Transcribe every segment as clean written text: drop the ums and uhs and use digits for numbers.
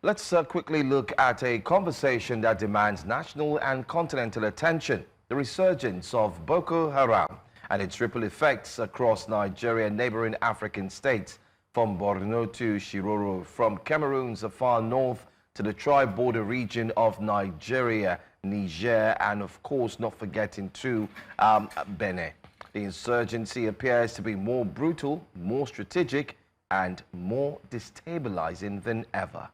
Let's quickly look at a conversation that demands national and continental attention. The resurgence of Boko Haram and its ripple effects across Nigeria and neighboring African states, from Borno to Shiroro, from Cameroon's far north to the tri-border region of Nigeria, Niger, and of course not forgetting to Benin. The insurgency appears to be more brutal, more strategic, and more destabilizing than ever.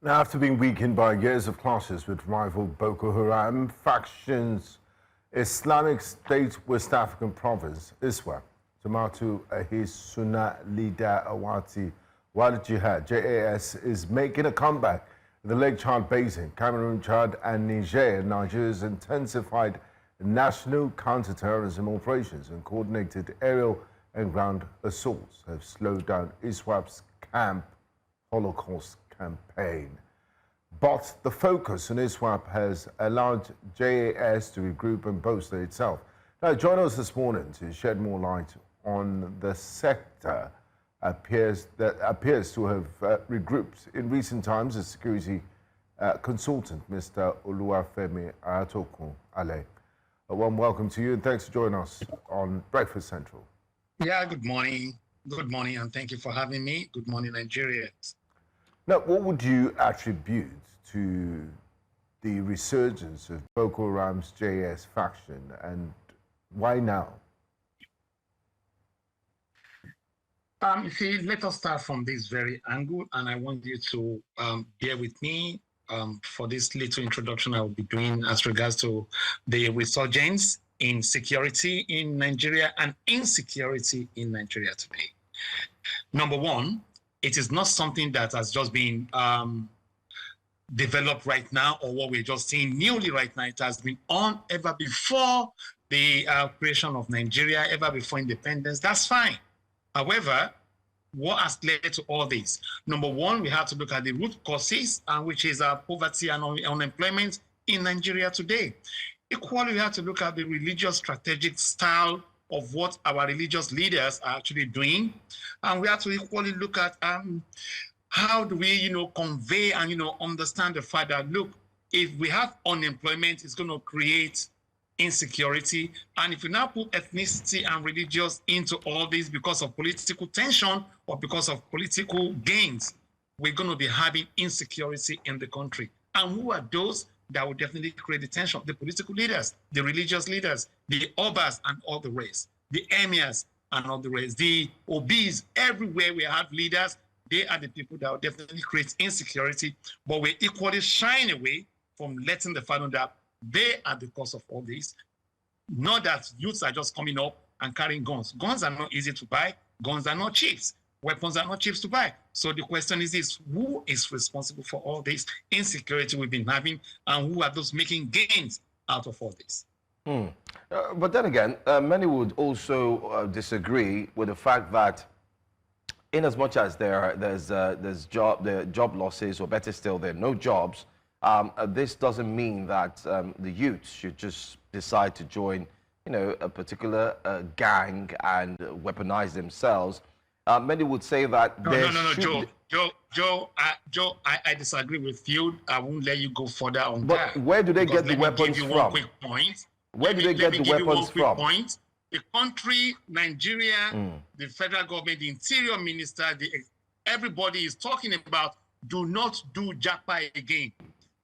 Now, after being weakened by years of clashes with rival Boko Haram factions, Islamic State West African province, ISWAP, Jama'tu, Ahlis, Sunna, Lidda'awati, wal-Jihad, JAS, is making a comeback in the Lake Chad Basin. Cameroon, Chad, and Niger. Nigeria's intensified national counter-terrorism operations and coordinated aerial and ground assaults have slowed down ISWAP's Camp Holocaust campaign. But the focus on ISWAP has allowed JAS to regroup and bolster itself. Now, join us this morning to shed more light on the sector that appears to have regrouped in recent times. The security consultant, Mr Oluwafemi Aratokun-Ale. A warm welcome to you and thanks for joining us on Breakfast Central. Yeah, good morning. Good morning, and thank you for having me. Good morning, Nigerians. Now, what would you attribute to the resurgence of Boko Haram's JS faction, and why now? Let us start from this very angle, and I want you to bear with me for this little introduction I will be doing as regards to the resurgence in security in Nigeria and insecurity in Nigeria today. Number one, it is not something that has just been developed right now, or what we're just seeing newly right now. It has been on ever before the creation of Nigeria, ever before independence. That's fine. However, what has led to all this? Number one, we have to look at the root causes, which is poverty and unemployment in Nigeria today. Equally, we have to look at the religious strategic style of what our religious leaders are actually doing. And we have to equally look at how do we, convey and, understand the fact that, look, if we have unemployment, it's going to create insecurity. And if we now put ethnicity and religious into all this because of political tension or because of political gains, we're going to be having insecurity in the country. And who are those that will definitely create the tension? The political leaders, the religious leaders, the obas and all the rest, the emirs and all the rest, the obis, everywhere we have leaders, they are the people that will definitely create insecurity, but we're equally shying away from letting the fact that they are the cause of all this. Not that youths are just coming up and carrying guns. Guns are not easy to buy. Guns are not cheap. Weapons are not cheap to buy. So the question is this: who is responsible for all this insecurity we've been having, and who are those making gains out of all this? But then again, many would also disagree with the fact that in as much as there's job losses, or better still, there are no jobs, this doesn't mean that the youths should just decide to join, a particular gang and weaponize themselves. Many would say that Joe, I disagree with you. I won't let you go further on that. But where do they get the weapons from? Where do they get the weapons from? The country, Nigeria, the federal government, the interior minister, everybody is talking about do not do Japa again.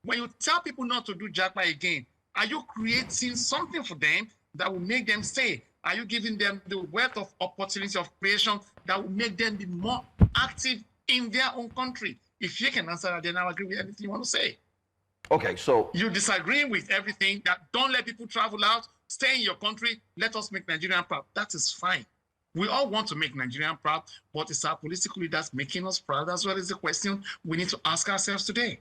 When you tell people not to do Japa again, are you creating something for them that will make them stay? Are you giving them the wealth of opportunity of creation that will make them be more active in their own country? If you can answer that, then I'll agree with anything you want to say. Okay, so you disagree with everything that don't let people travel out, stay in your country, let us make Nigeria proud. That is fine. We all want to make Nigeria proud, but it's our political leaders making us proud as well is the question we need to ask ourselves today.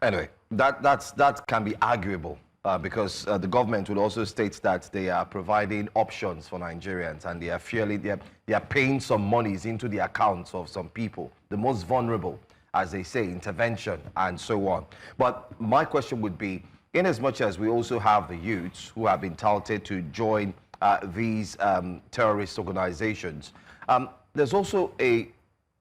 Anyway, that can be arguable because the government will also state that they are providing options for Nigerians, and they are paying some monies into the accounts of some people, the most vulnerable, as they say, intervention and so on. But my question would be, in as much as we also have the youths who have been touted to join these terrorist organizations, there's also a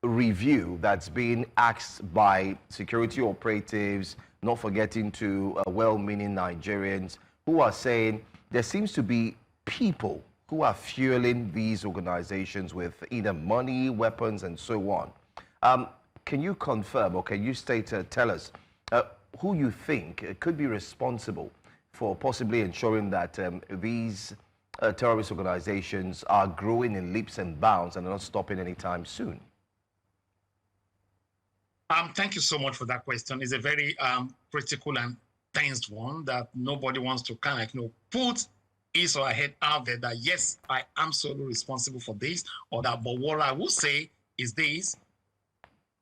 review that's being asked by security operatives, not forgetting to well-meaning Nigerians who are saying there seems to be people who are fueling these organizations with either money, weapons, and so on. Can you confirm, or can you tell us who you think could be responsible for possibly ensuring that these terrorist organizations are growing in leaps and bounds and are not stopping anytime soon? Thank you so much for that question. It's a very critical and tense one that nobody wants to kind of put his or her head out there that, yes, I am solely responsible for this or that. But what I will say is this: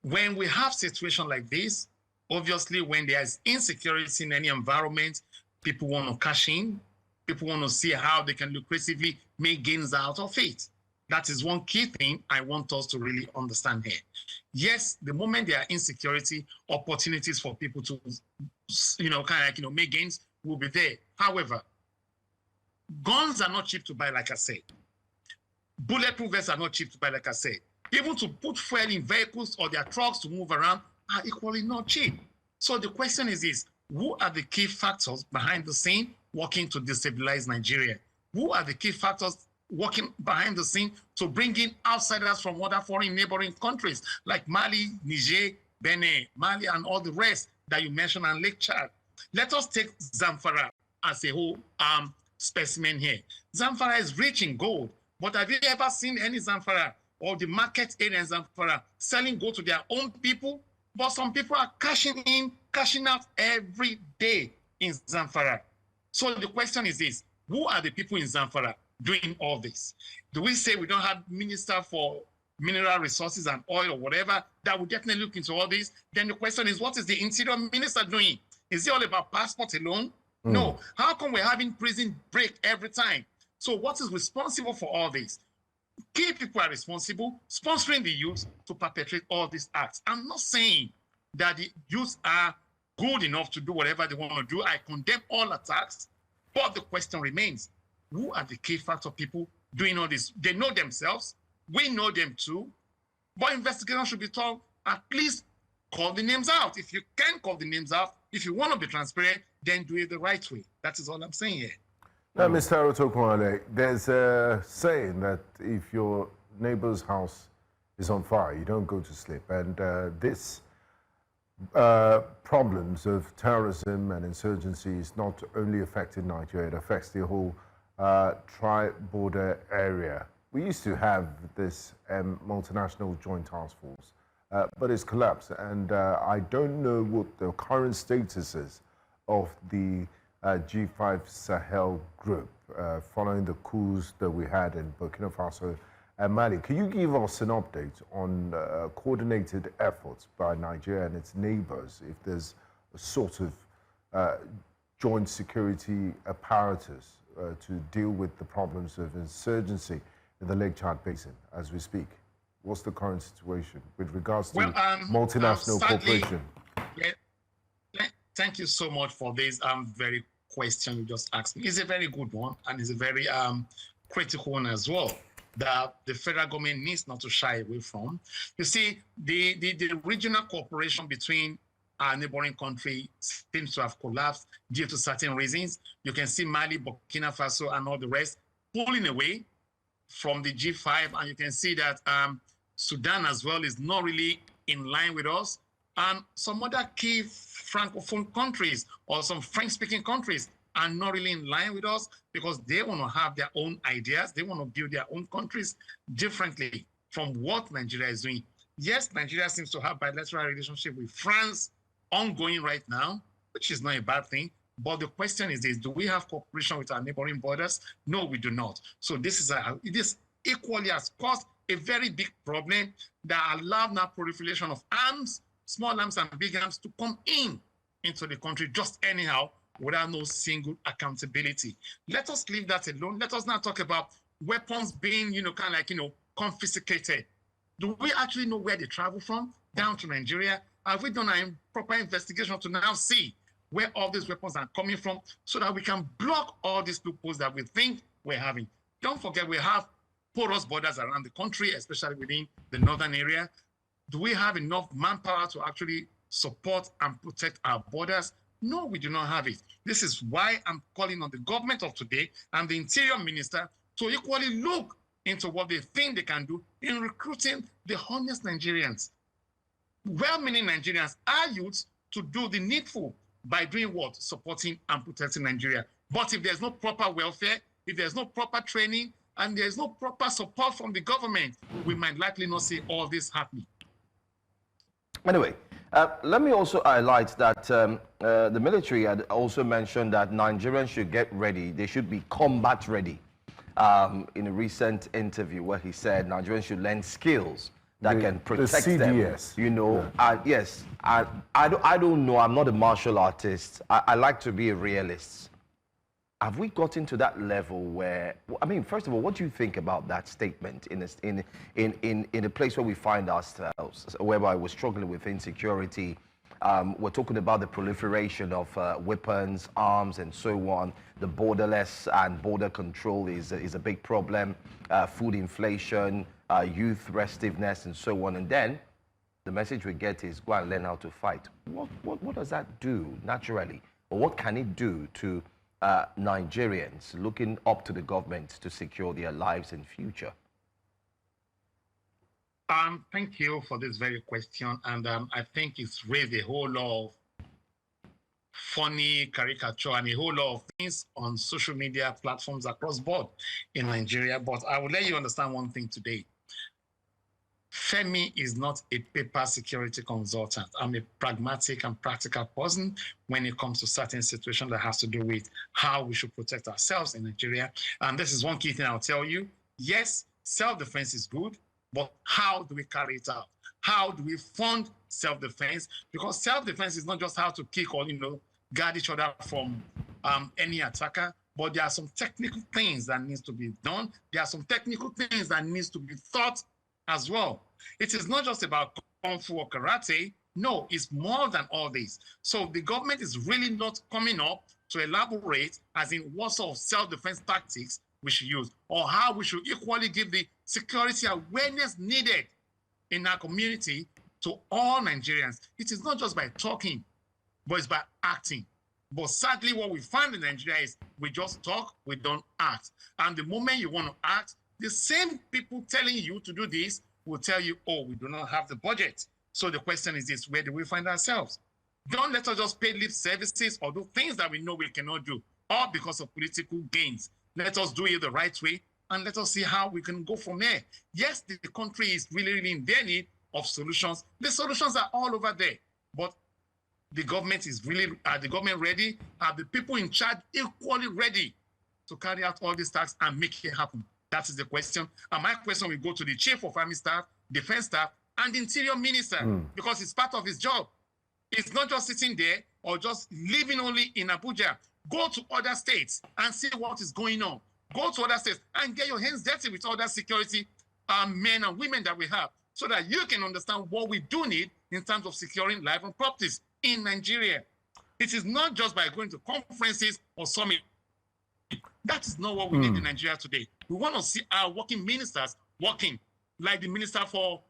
when we have situations like this, obviously when there's insecurity in any environment, people want to cash in, people want to see how they can lucratively make gains out of it. That is one key thing I want us to really understand here. Yes, the moment there are insecurity, opportunities for people to, make gains will be there. However, guns are not cheap to buy, like I said. Bulletproof vests are not cheap to buy, like I said. Even to put fuel in vehicles or their trucks to move around are equally not cheap. So the question is this: who are the key factors behind the scene working to destabilize Nigeria? Who are the key factors working behind the scene to bring in outsiders from other foreign neighboring countries like Mali, Niger, Benin, Mali, and all the rest that you mentioned, and Lake Chad? Let us take Zamfara as a whole specimen here. Zamfara is rich in gold, but have you ever seen any Zamfara or the market area in Zamfara selling gold to their own people? But some people are cashing in, cashing out every day in Zamfara. So the question is this: who are the people in Zamfara doing all this? Do we say we don't have minister for mineral resources and oil or whatever that will definitely look into all this? Then the question is, what is the interior minister doing? Is it all about passport alone? No. How come we're having prison break every time? So what is responsible for all this? Key people are responsible, sponsoring the youth to perpetrate all these acts. I'm not saying that the youth are good enough to do whatever they want to do. I condemn all attacks, but the question remains: who are the key factor people doing all this? They know themselves, we know them too, but investigation should be told, at least call the names out. If you can call the names out, if you want to be transparent, then do it the right way. That is all I'm saying here. Now, Mr. Aratokun-Ale, there's a saying that if your neighbor's house is on fire, you don't go to sleep. And this problems of terrorism and insurgency is not only affecting Nigeria, it affects the whole tri-border area. We used to have this Multinational Joint Task Force, but it's collapsed. And I don't know what the current status is of the G5 Sahel group following the coups that we had in Burkina Faso and Mali. Can you give us an update on coordinated efforts by Nigeria and its neighbors, if there's a sort of joint security apparatus to deal with the problems of insurgency in the Lake Chad Basin as we speak? What's the current situation with regards to multinational cooperation? Yeah, thank you so much for this very question you just asked me. It's a very good one, and it's a very critical one as well, that the federal government needs not to shy away from. You see, the regional cooperation between our neighboring country seems to have collapsed due to certain reasons. You can see Mali, Burkina Faso, and all the rest pulling away from the G5, and you can see that Sudan as well is not really in line with us. And some other key Francophone countries or some French-speaking countries are not really in line with us because they want to have their own ideas. They want to build their own countries differently from what Nigeria is doing. Yes, Nigeria seems to have bilateral relationship with France ongoing right now, which is not a bad thing. But the question is this: do we have cooperation with our neighboring borders? No, we do not. So this equally has caused a very big problem that allowed now proliferation of arms, small arms and big arms, to come into the country just anyhow without no single accountability. Let us leave that alone. Let us now talk about weapons being, confiscated. Do we actually know where they travel from down to Nigeria? Have we done a proper investigation to now see where all these weapons are coming from so that we can block all these loopholes that we think we're having? Don't forget, we have porous borders around the country, especially within the northern area. Do we have enough manpower to actually support and protect our borders? No, we do not have it. This is why I'm calling on the government of today and the Interior Minister to equally look into what they think they can do in recruiting the honest Nigerians. Well-meaning Nigerians are youths to do the needful by doing what? Supporting and protecting Nigeria. But if there's no proper welfare, if there's no proper training, and there's no proper support from the government, we might likely not see all this happening. Anyway, let me also highlight that the military had also mentioned that Nigerians should get ready. They should be combat ready. In a recent interview where he said Nigerians should learn skills that can protect them. You know, yeah. Yes, I don't know. I'm not a martial artist. I like to be a realist. Have we gotten to that level where, I mean, first of all, what do you think about that statement in a place where we find ourselves, whereby we're struggling with insecurity? We're talking about the proliferation of weapons, arms, and so on. The borderless and border control is a big problem. Food inflation, youth restiveness, and so on. And then the message we get is go and learn how to fight. What does that do naturally? Or what can it do to Nigerians looking up to the government to secure their lives and future? Thank you for this very question. And I think it's raised a whole lot of funny caricature and a whole lot of things on social media platforms across board in Nigeria. But I will let you understand one thing today. Femi is not a paper security consultant. I'm a pragmatic and practical person when it comes to certain situations that has to do with how we should protect ourselves in Nigeria. And this is one key thing I'll tell you. Yes, self-defense is good, but how do we carry it out? How do we fund self-defense? Because self-defense is not just how to kick or, guard each other from any attacker, but there are some technical things that needs to be done. There are some technical things that needs to be thought as well. It is not just about kung fu or karate. No, it's more than all this. So the government is really not coming up to elaborate as in what sort of self-defense tactics we should use or how we should equally give the security awareness needed in our community to all Nigerians. It is not just by talking, but it's by acting. But sadly, what we find in Nigeria is we just talk, we don't act. And the moment you want to act, the same people telling you to do this will tell you, oh, we do not have the budget. So the question is this, where do we find ourselves? Don't let us just pay lip services or do things that we know we cannot do, all because of political gains. Let us do it the right way, and let us see how we can go from there. Yes, the country is really, really in their need of solutions. The solutions are all over there, but the government is really, are the government ready? Are the people in charge equally ready to carry out all these tasks and make it happen? That is the question. And my question will go to the Chief of Army Staff, Defense Staff, and the Interior Minister, because it's part of his job. It's not just sitting there or just living only in Abuja. Go to other states and see what is going on. Go to other states and get your hands dirty with other security men and women that we have so that you can understand what we do need in terms of securing life and properties in Nigeria. It is not just by going to conferences or summits. That is not what we need in Nigeria today. We want to see our working ministers working, like the Minister for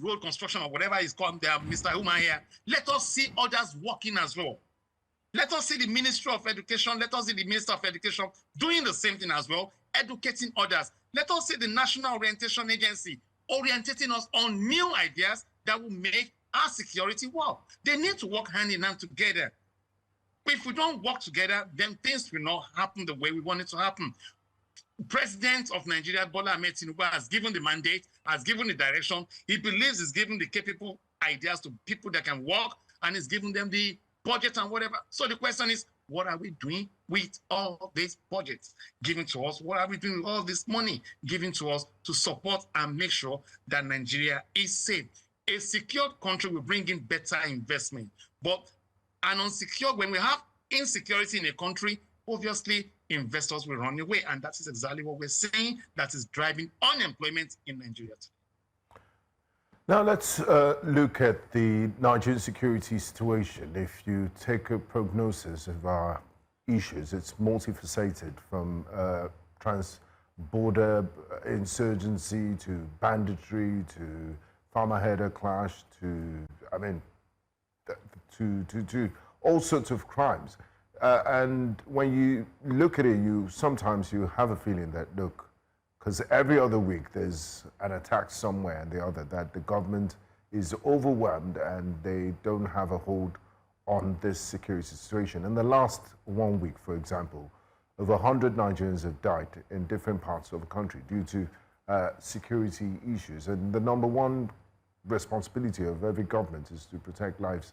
Road Construction or whatever is called, Mr. Uma here. Let us see others working as well. Let us see the Ministry of Education, let us see the Minister of Education doing the same thing as well, educating others. Let us see the National Orientation Agency orientating us on new ideas that will make our security work. They need to work hand in hand together. If we don't work together, then things will not happen the way we want it to happen. President of Nigeria, Bola Ahmed Tinubu, has given the mandate, has given the direction. He believes he's giving the capable ideas to people that can work, and he's giving them the budget and whatever. So the question is, what are we doing with all these budgets given to us? What are we doing with all this money given to us to support and make sure that Nigeria is safe? A secured country will bring in better investment. But an unsecure, when we have insecurity in a country, obviously investors will run away. And that is exactly what we're saying that is driving unemployment in Nigeria. Now let's look at the Nigerian security situation. If you take a prognosis of our issues, it's multifaceted from trans-border insurgency to banditry to farmer-herder clash to, I mean, to all sorts of crimes. And when you look at it, sometimes you have a feeling that, look, because every other week there's an attack somewhere and the other, that the government is overwhelmed and they don't have a hold on this security situation. In the last 1 week, for example, over 100 Nigerians have died in different parts of the country due to security issues. And the number one responsibility of every government is to protect lives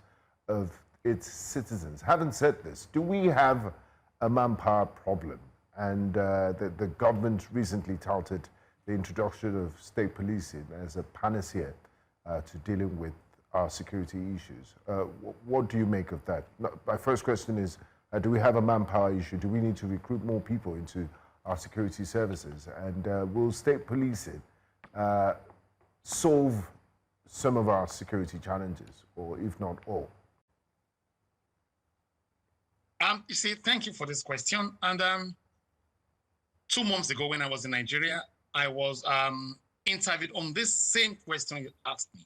of its citizens. Having said this, do we have a manpower problem? And the government recently touted the introduction of state policing as a panacea to dealing with our security issues. What do you make of that? My first question is, do we have a manpower issue? Do we need to recruit more people into our security services? And will state policing solve some of our security challenges, or if not all? You see, thank you for this question. And 2 months ago, when I was in Nigeria, I was interviewed on this same question you asked me.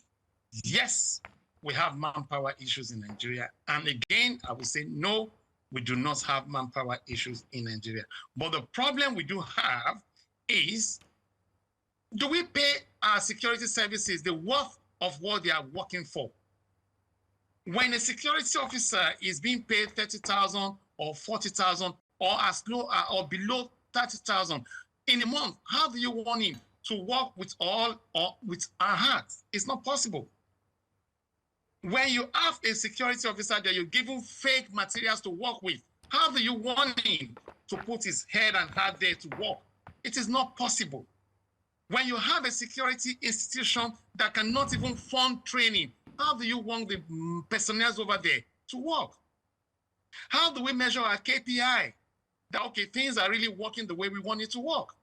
Yes, we have manpower issues in Nigeria. And again, I will say, no, we do not have manpower issues in Nigeria. But the problem we do have is, do we pay our security services the worth of what they are working for? When a security officer is being paid 30,000 or 40,000 or as low or below 30,000 in a month, how do you want him to work with all or with our hearts? It's not possible. When you have a security officer that you're giving fake materials to work with, how do you want him to put his head and heart there to work? It is not possible. When you have a security institution that cannot even fund training, how do you want the personnel over there to work? How do we measure our KPI? That, okay, things are really working the way we want it to work.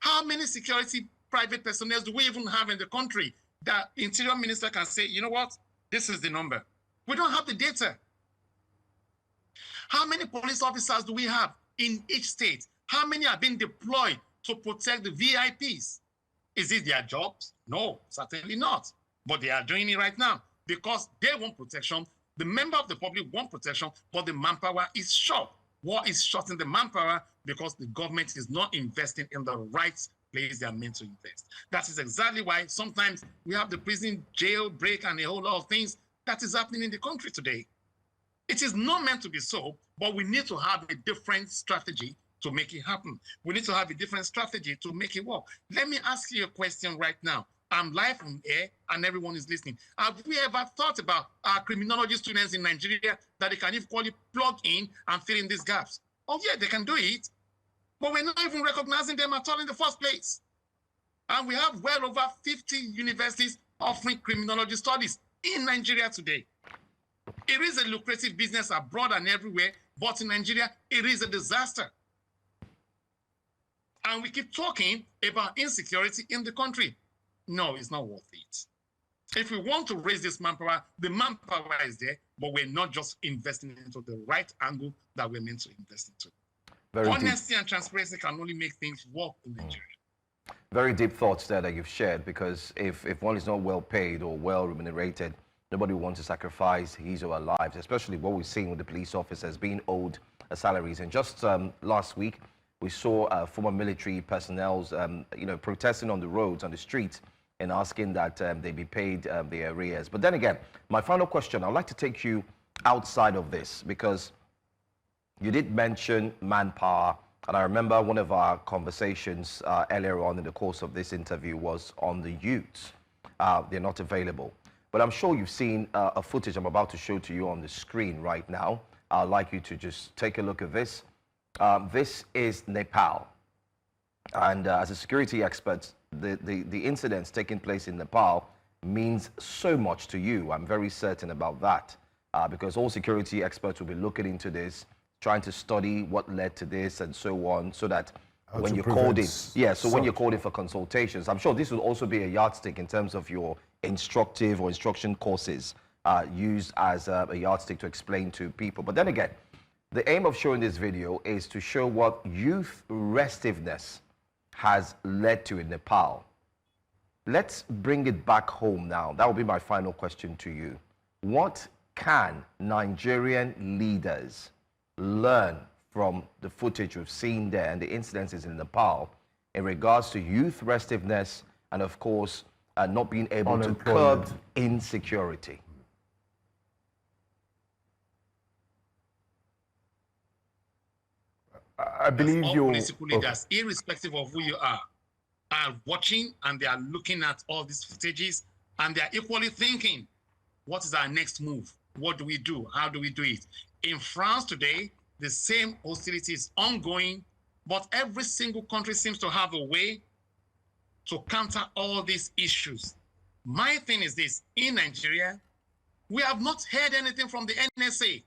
How many security private personnel do we even have in the country that Interior Minister can say, you know what, this is the number? We don't have the data. How many police officers do we have in each state? How many are being deployed to protect the VIPs? Is it their jobs? No, certainly not. But they are doing it right now because they want protection. The member of the public want protection, but the manpower is short. What is short in the manpower? Because the government is not investing in the right place they are meant to invest. That is exactly why sometimes we have the prison jailbreak and a whole lot of things that is happening in the country today. It is not meant to be so, but we need to have a different strategy to make it happen. We need to have a different strategy to make it work. Let me ask you a question right now. I'm live on air and everyone is listening. Have we ever thought about our criminology students in Nigeria that they can equally plug in and fill in these gaps? Oh yeah, they can do it, but we're not even recognizing them at all in the first place. And we have well over 50 universities offering criminology studies in Nigeria today. It is a lucrative business abroad and everywhere, but in Nigeria, it is a disaster. And we keep talking about insecurity in the country. No, it's not worth it. If we want to raise this manpower, the manpower is there, but we're not just investing into the right angle that we're meant to invest into. Honesty and transparency can only make things work in Nigeria. Very deep thoughts there that you've shared, because if one is not well paid or well remunerated, nobody wants to sacrifice his or her lives, especially what we're seeing with the police officers being owed salaries. And just last week, we saw former military personnel, protesting on the roads, on the streets, and asking that they be paid their arrears. But then again, my final question, I'd like to take you outside of this, because you did mention manpower. And I remember one of our conversations earlier on in the course of this interview was on the youths. They're not available. But I'm sure you've seen a footage I'm about to show to you on the screen right now. I'd like you to just take a look at this. This is Nepal. And as a security expert, the incidents taking place in Nepal means so much to you. I'm very certain about that, because all security experts will be looking into this, trying to study what led to this and so on, so that when you're called in, when you're called in for consultations, I'm sure this will also be a yardstick in terms of your instructive or instruction courses used as a yardstick to explain to people. But then again, the aim of showing this video is to show what youth restiveness has led to in Nepal. let's bring it back home now. That will be my final question to you. What can Nigerian leaders learn from the footage we've seen there and the incidences in Nepal in regards to youth restiveness and, of course, not being able to curb insecurity? I believe all you're... political leaders, irrespective of who you are watching, and they are looking at all these footages, and they are equally thinking, what is our next move? What do we do? How do we do it? In France today, the same hostility is ongoing, but every single country seems to have a way to counter all these issues. My thing is this: in Nigeria, we have not heard anything from the NSA.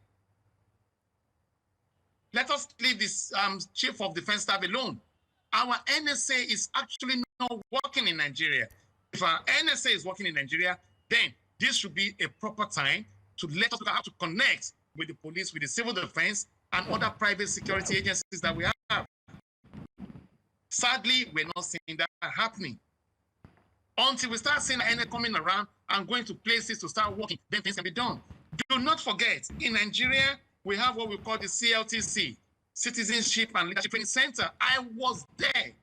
Let us leave this chief of defense staff alone. Our NSA is actually not working in Nigeria. If our NSA is working in Nigeria, then this should be a proper time to let us know how to connect with the police, with the civil defense, and other private security agencies that we have. Sadly, we're not seeing that happening. Until we start seeing NSA coming around and going to places to start working, then things can be done. Do not forget, in Nigeria, we have what we call the CLTC, Citizenship and Leadership Training Center. I was there,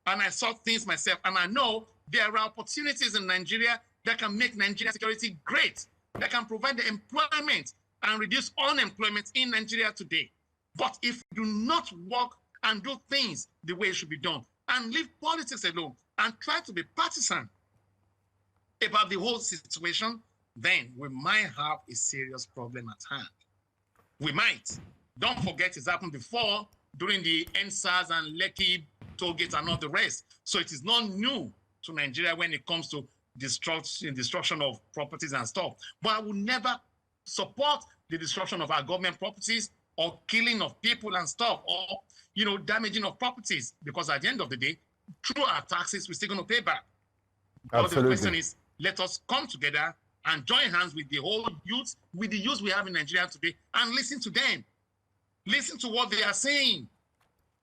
and I saw things myself, and I know there are opportunities in Nigeria that can make Nigeria security great, that can provide the employment and reduce unemployment in Nigeria today. But if we do not work and do things the way it should be done, and leave politics alone, and try to be partisan about the whole situation, then we might have a serious problem at hand. We might. Don't forget, it's happened before during the NSAS and Lekki tollgate and all the rest. So it is not new to Nigeria when it comes to destruction of properties and stuff. But I will never support the destruction of our government properties or killing of people and stuff, or damaging of properties, because at the end of the day, through our taxes, we're still going to pay back. But the question is, let us come together and join hands with the whole youth, with the youth we have in Nigeria today, and listen to them. Listen to what they are saying,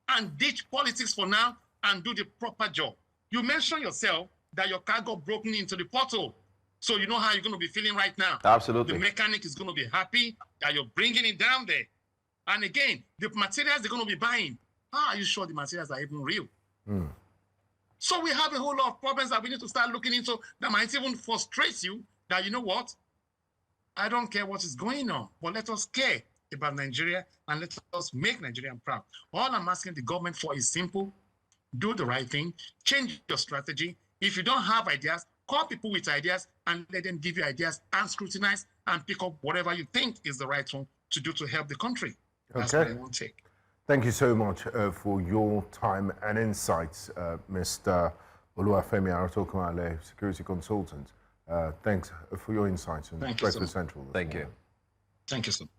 and ditch politics for now and do the proper job. You mentioned yourself that your car got broken into the pothole. So you know how you're going to be feeling right now. Absolutely. The mechanic is going to be happy that you're bringing it down there. And again, the materials they're going to be buying, how are you sure the materials are even real? So we have a whole lot of problems that we need to start looking into that might even frustrate you, that, you know what, I don't care what is going on, but let us care about Nigeria and let us make Nigeria proud. All I'm asking the government for is simple: do the right thing, change your strategy. If you don't have ideas, call people with ideas and let them give you ideas and scrutinize and pick up whatever you think is the right one to do to help the country. That's what I want to take. Thank you so much for your time and insights, Mr. Oluwafemi Aratokun-Ale, security consultant. Thanks for your insights on Breakfast Central. Thank you. Thank you so much.